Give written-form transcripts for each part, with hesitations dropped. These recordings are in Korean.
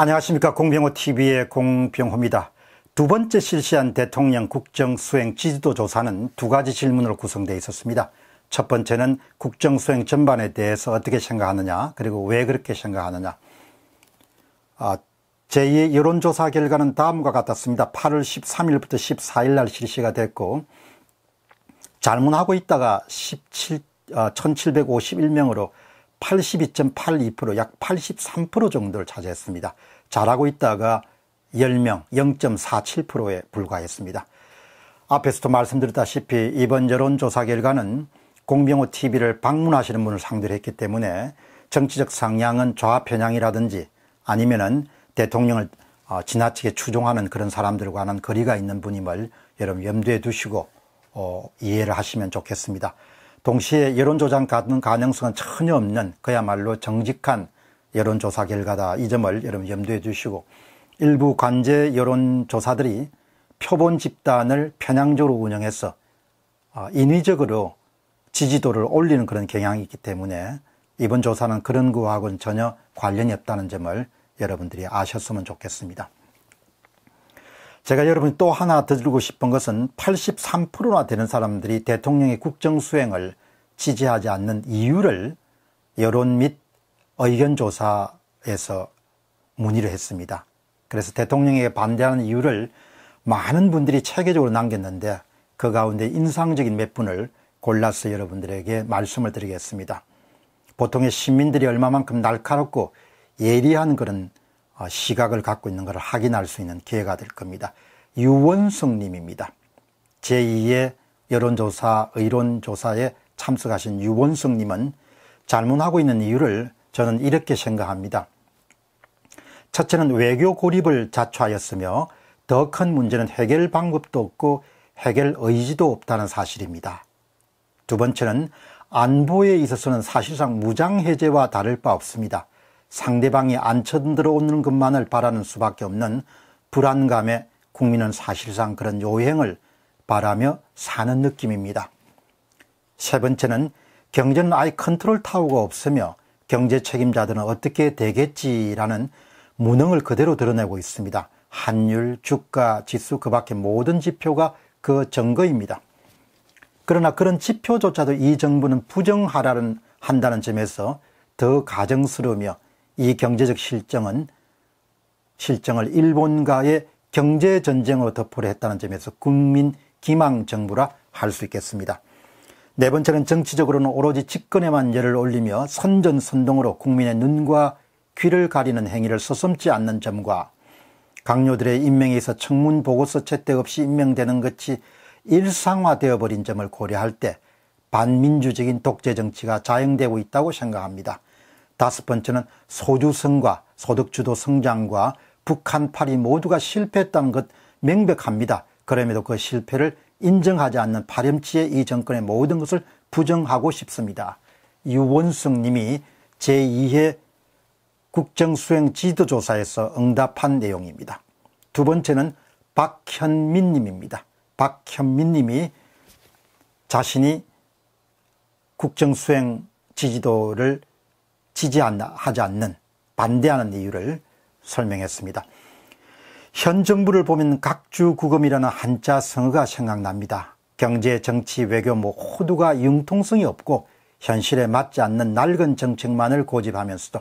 안녕하십니까. 공병호TV의 공병호입니다. 두 번째 실시한 대통령 국정수행 지지도 조사는 두 가지 질문으로 구성되어 있었습니다. 첫 번째는 국정수행 전반에 대해서 어떻게 생각하느냐, 그리고 왜 그렇게 생각하느냐. 제2의 여론조사 결과는 다음과 같았습니다. 8월 13일부터 14일 날 실시가 됐고, 잘못하고 있다가 1751명으로 82.82%, 약 83% 정도를 차지했습니다. 잘하고 있다가 10명, 0.47%에 불과했습니다. 앞에서도 말씀드렸다시피 이번 여론조사 결과는 공병호TV를 방문하시는 분을 상대로 했기 때문에 정치적 성향은 좌편향이라든지 아니면은 대통령을 지나치게 추종하는 그런 사람들과는 거리가 있는 분임을 여러분 염두에 두시고 이해를 하시면 좋겠습니다. 동시에 여론조작 가능성은 전혀 없는 그야말로 정직한 여론조사 결과다. 이 점을 여러분 염두에 두시고, 일부 관제 여론조사들이 표본 집단을 편향적으로 운영해서 인위적으로 지지도를 올리는 그런 경향이 있기 때문에 이번 조사는 그런 거하고는 전혀 관련이 없다는 점을 여러분들이 아셨으면 좋겠습니다. 제가 여러분이 또 하나 더 드리고 싶은 것은 83%나 되는 사람들이 대통령의 국정수행을 지지하지 않는 이유를 여론 및 의견조사에서 문의를 했습니다. 그래서 대통령에게 반대하는 이유를 많은 분들이 체계적으로 남겼는데 그 가운데 인상적인 몇 분을 골라서 여러분들에게 말씀을 드리겠습니다. 보통의 시민들이 얼마만큼 날카롭고 예리한 그런 시각을 갖고 있는 것을 확인할 수 있는 기회가 될 겁니다. 유원석 님입니다. 제2의 여론조사, 의론조사에 참석하신 유원석 님은 잘못하고 있는 이유를 저는 이렇게 생각합니다. 첫째는 외교 고립을 자초하였으며 더 큰 문제는 해결 방법도 없고 해결 의지도 없다는 사실입니다. 두 번째는 안보에 있어서는 사실상 무장해제와 다를 바 없습니다. 상대방이 안 쳐들어오는 것만을 바라는 수밖에 없는 불안감에 국민은 사실상 그런 요행을 바라며 사는 느낌입니다. 세 번째는 경제는 아예 컨트롤 타워가 없으며 경제 책임자들은 어떻게 되겠지라는 무능을 그대로 드러내고 있습니다. 환율, 주가, 지수 그 밖에 모든 지표가 그 증거입니다. 그러나 그런 지표조차도 이 정부는 부정한다는 점에서 더 가정스러우며 이 경제적 실정을 일본과의 경제전쟁으로 덮으려 했다는 점에서 국민 기망 정부라 할 수 있겠습니다. 네 번째는 정치적으로는 오로지 집권에만 열을 올리며 선전선동으로 국민의 눈과 귀를 가리는 행위를 서슴지 않는 점과 강요들의 임명에 있어 청문 보고서 채택 없이 임명되는 것이 일상화되어 버린 점을 고려할 때 반민주적인 독재 정치가 자행되고 있다고 생각합니다. 다섯 번째는 소주성과 소득주도 성장과 북한팔이 모두가 실패했다는 것 명백합니다. 그럼에도 그 실패를 인정하지 않는 파렴치의 이 정권의 모든 것을 부정하고 싶습니다. 유원석 님이 제2회 국정수행 지도조사에서 응답한 내용입니다. 두 번째는 박현민 님입니다. 박현민 님이 자신이 국정수행 지지도를 지지하지 않는, 반대하는 이유를 설명했습니다. 현 정부를 보면 각주국음이라는 한자 성어가 생각납니다. 경제, 정치, 외교 모두가 융통성이 없고 현실에 맞지 않는 낡은 정책만을 고집하면서도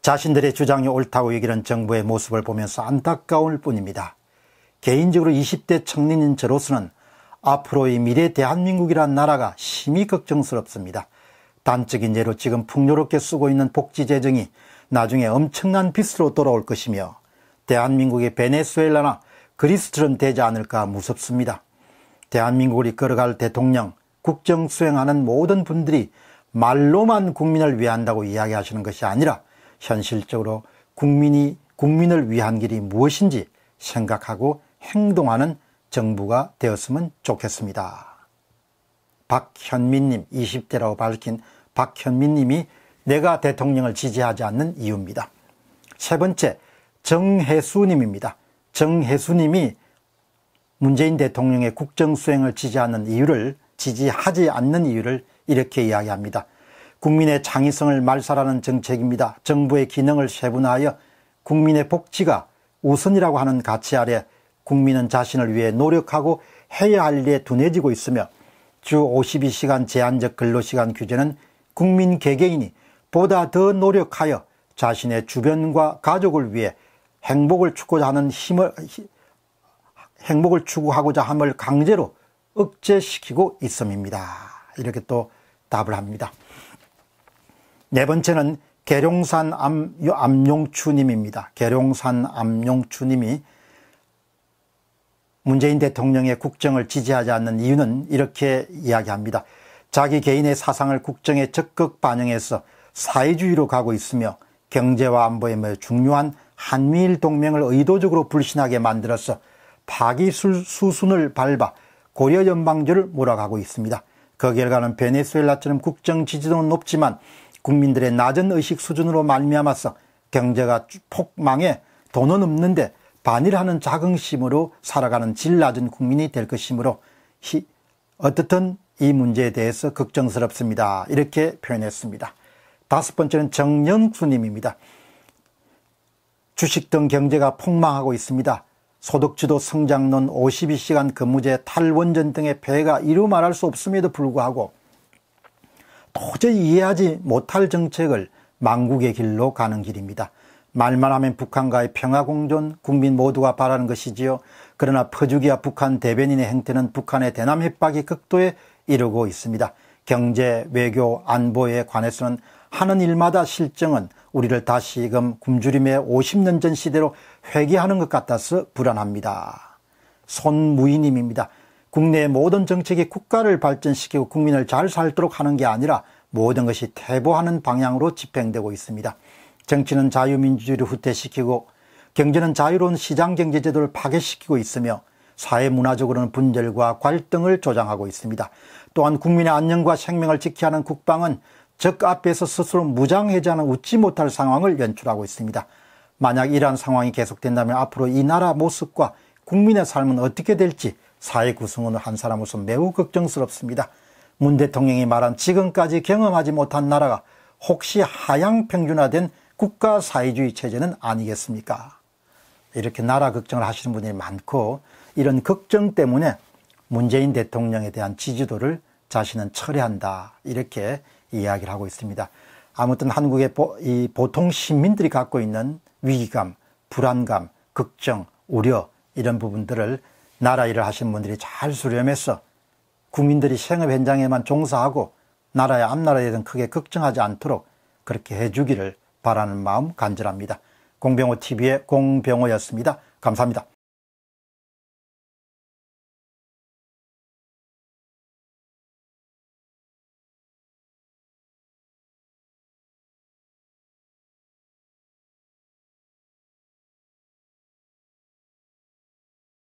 자신들의 주장이 옳다고 여기는 정부의 모습을 보면서 안타까울 뿐입니다. 개인적으로 20대 청년인 저로서는 앞으로의 미래 대한민국이라는 나라가 심히 걱정스럽습니다. 단적인 예로 지금 풍요롭게 쓰고 있는 복지 재정이 나중에 엄청난 빚으로 돌아올 것이며 대한민국이 베네수엘라나 그리스처럼 되지 않을까 무섭습니다. 대한민국을 이끌어갈 대통령, 국정 수행하는 모든 분들이 말로만 국민을 위한다고 이야기하시는 것이 아니라 현실적으로 국민을 위한 길이 무엇인지 생각하고 행동하는 정부가 되었으면 좋겠습니다. 박현민님, 20대라고 밝힌 박현민님이 내가 대통령을 지지하지 않는 이유입니다. 세 번째, 정혜수님입니다. 정혜수님이 문재인 대통령의 국정수행을 지지하지 않는 이유를 이렇게 이야기합니다. 국민의 창의성을 말살하는 정책입니다. 정부의 기능을 세분화하여 국민의 복지가 우선이라고 하는 가치 아래 국민은 자신을 위해 노력하고 해야 할 일에 둔해지고 있으며 주 52시간 제한적 근로시간 규제는 국민 개개인이 보다 더 노력하여 자신의 주변과 가족을 위해 행복을 추구하고자 함을 강제로 억제시키고 있음입니다. 이렇게 또 답을 합니다. 네 번째는 계룡산 암용추님입니다. 계룡산 암용추님이 문재인 대통령의 국정을 지지하지 않는 이유는 이렇게 이야기합니다. 자기 개인의 사상을 국정에 적극 반영해서 사회주의로 가고 있으며 경제와 안보에 매우 중요한 한미일 동맹을 의도적으로 불신하게 만들어서 파기 수순을 밟아 고려 연방주를 몰아가고 있습니다. 그 결과는 베네수엘라처럼 국정 지지도는 높지만 국민들의 낮은 의식 수준으로 말미암아서 경제가 폭망해 돈은 없는데 반일하는 자긍심으로 살아가는 질 낮은 국민이 될 것이므로 어떻든 이 문제에 대해서 걱정스럽습니다. 이렇게 표현했습니다. 다섯 번째는 정영수님입니다. 주식 등 경제가 폭망하고 있습니다. 소득주도 성장론, 52시간 근무제, 탈원전 등의 폐해가 이루 말할 수 없음에도 불구하고 도저히 이해하지 못할 정책을 망국의 길로 가는 길입니다. 말만 하면 북한과의 평화공존, 국민 모두가 바라는 것이지요. 그러나 퍼주기와 북한 대변인의 행태는 북한의 대남 협박이 극도에 이르고 있습니다. 경제, 외교, 안보에 관해서는 하는 일마다 실정은 우리를 다시금 굶주림의 50년 전 시대로 회귀하는 것 같아서 불안합니다. 손무희님입니다. 국내의 모든 정책이 국가를 발전시키고 국민을 잘 살도록 하는 게 아니라 모든 것이 퇴보하는 방향으로 집행되고 있습니다. 정치는 자유민주주의를 후퇴시키고 경제는 자유로운 시장경제제도를 파괴시키고 있으며 사회문화적으로는 분열과 갈등을 조장하고 있습니다. 또한 국민의 안녕과 생명을 지켜야 하는 국방은 적 앞에서 스스로 무장해제하는 웃지 못할 상황을 연출하고 있습니다. 만약 이러한 상황이 계속된다면 앞으로 이 나라 모습과 국민의 삶은 어떻게 될지 사회 구성원을 한 사람으로서 매우 걱정스럽습니다. 문 대통령이 말한 지금까지 경험하지 못한 나라가 혹시 하향평준화된 국가 사회주의 체제는 아니겠습니까? 이렇게 나라 걱정을 하시는 분들이 많고 이런 걱정 때문에 문재인 대통령에 대한 지지도를 자신은 철회한다 이렇게 이야기를 하고 있습니다. 아무튼 한국의 보통 시민들이 갖고 있는 위기감, 불안감, 걱정, 우려 이런 부분들을 나라 일을 하시는 분들이 잘 수렴해서 국민들이 생업 현장에만 종사하고 나라의 앞나라에 대해서는 크게 걱정하지 않도록 그렇게 해주기를 바라는 마음 간절합니다. 공병호TV의 공병호였습니다. 감사합니다.